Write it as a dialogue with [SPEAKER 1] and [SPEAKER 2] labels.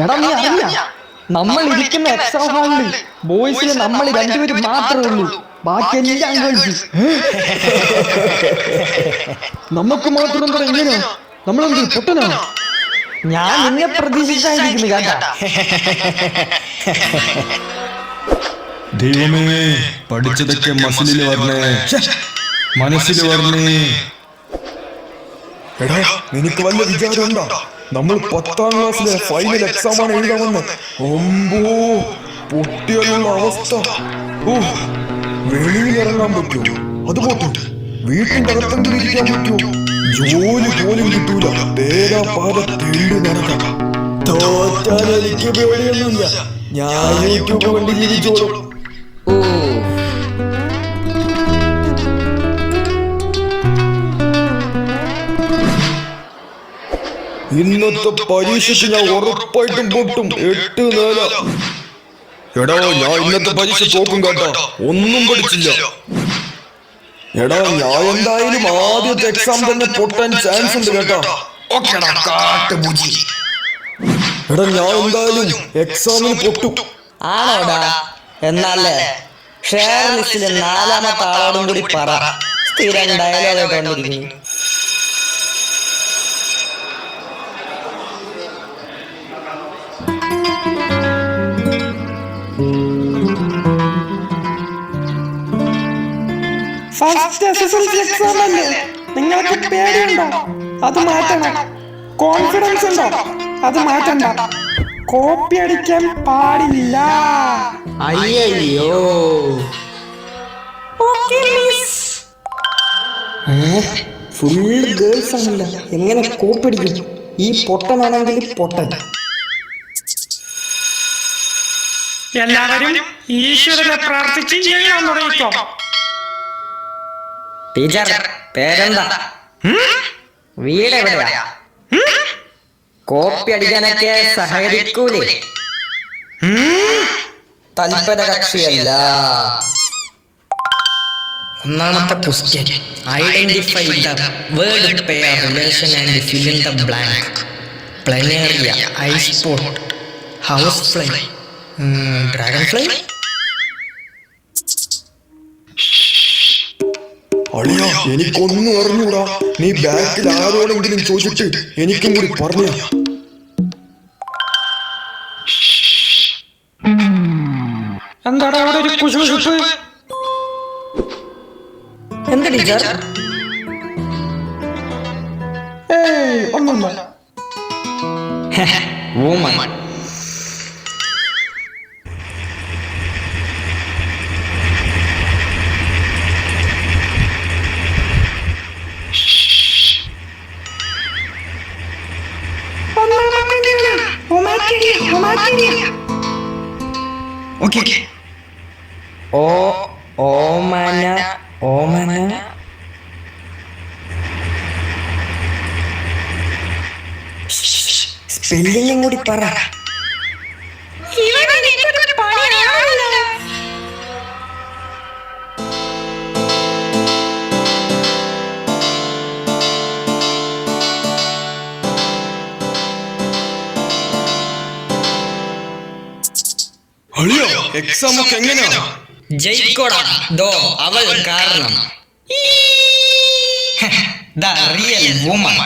[SPEAKER 1] എടാ നീ അറിഞ്ഞ നമ്മൾ ഇരിക്കുന്ന എക്സാം ഹാളിൽ ബോയ്സിൽ നമ്മൾ രണ്ടുപേരും മാത്രമേ ഉള്ളൂ, ബാക്കി എല്ലാം ഗേൾസ്. നമുക്ക് മാത്രം എങ്ങനെയാ? നമ്മളെന്ത് പൊട്ടനാ? ഞാൻ നിന്നെ പ്രതീക്ഷിച്ചായിരിക്കുന്നു കേട്ടാ.
[SPEAKER 2] ദൈവമേ, പഠിച്ചതൊക്കെ മസിലിൽ വരണേ, മനസ്സിൽ വരണേ.
[SPEAKER 3] എടാ, നിനക്ക് വല്ല വിചാരമുണ്ടോ? നമ്മൾ 10ാം ക്ലാസ്സിലെ ഫൈനൽ എക്സാം ആണ് എഴുതാമെന്ന്. ഒമ്പോ പൊട്ടിയുള്ള അവസ്ഥ. ഓ, വെളിയിൽ ഇറങ്ങാൻ പറ്റുമോ? അത് പോട്ടെ, വീട്ടിന്റെ അകത്തെങ്കിലും ഇരിക്കാൻ പറ്റുമോ? ജോലി പോലും കിട്ടൂല. തേരാ പാത തെണ്ടി നടക്കാം. തോറ്റാൻ എനിക്ക് പേടിയൊന്നുമില്ല. ഞാൻ യൂട്യൂബ് കണ്ട് ജീവിച്ചോളും. ഇന്നത്തെ പരീക്ഷയ്ക്ക് ഞാൻ ഉറപ്പായിട്ടും പൊട്ടും. 8 നേല. എടാ, ഞാൻ ഇന്നത്തെ പരീക്ഷ തോക്കും കേട്ടോ. ഒന്നും പഠിച്ചില്ല. എടാ, ഞാൻ എന്തായാലും ആദ്യത്തെ എക്സാം തന്നെ പൊട്ടാൻ ചാൻസ് ഉണ്ട് കേട്ടോ. എടാ, ഞാൻ എന്തായാലും എക്സാമിന് പൊട്ടും.
[SPEAKER 1] ആണോടാ? എന്നാലേ ഷെയർ ലിസ്റ്റിലെ 4ാമത്തെ ആളോടും കൂടി പറ. സ്ഥിരം ഡയലോഗ് കണ്ടിരിക്കുന്നു. ഫസ്റ്റ് എസ്എസ്എൽസി എക്സാം അല്ലേ? നിങ്ങൾക്ക് പേടിയുണ്ടോ? അത് മാറ്റണം. കോൺഫിഡൻസ് ഉണ്ടോ? അത് മാറ്റണ്ട. കോപ്പി അടിക്കാൻ പാടില്ല. അയ്യോ, ഫുള്ള് ഗേൾസ് ആണല്ലോ, എങ്ങനെ കോപ്പി അടിക്കും? ഈ പൊട്ടനാണെങ്കിൽ പൊട്ടൻ.
[SPEAKER 4] എല്ലാവരും ഈശ്വരനെ പ്രാർത്ഥിച്ച് ചെയ്യാൻ തുടങ്ങിക്കോ.
[SPEAKER 1] ടീച്ചർ, പേരെന്താ? വീട് എവിടെയാ? കോപ്പി അടിക്കാനൊക്കെ സഹകരിക്കൂലേ? തൽപര കക്ഷിയല്ല. ഒന്നാമത്തെ question, identify the word pair relation and fill in the blank. Planaria, eyes spot, house fly, dragon fly.
[SPEAKER 3] അളിയാ, എനിക്കൊന്നും അറിഞ്ഞൂടാ. നീ ബാക്കിൽ ആരോടെങ്കിലും ചോദിച്ചിട്ട് എനിക്കും കൂടി പറഞ്ഞു.
[SPEAKER 4] എന്താടാ അവിടെ ഒരു കുശുകുശുപ്പ്?
[SPEAKER 1] എന്താ ടീച്ചർ?
[SPEAKER 4] ഒന്നുമില്ല.
[SPEAKER 1] വുമൺ. ഓമന. ഓമന. സ്പെല്ലിംഗും കൂടി പറ.
[SPEAKER 3] അളിയാ, എക്സാം ഒക്കെ എങ്ങനെയാ?
[SPEAKER 1] ജയിക്കോടാ ദോ അവൾ കാരണം. The real woman.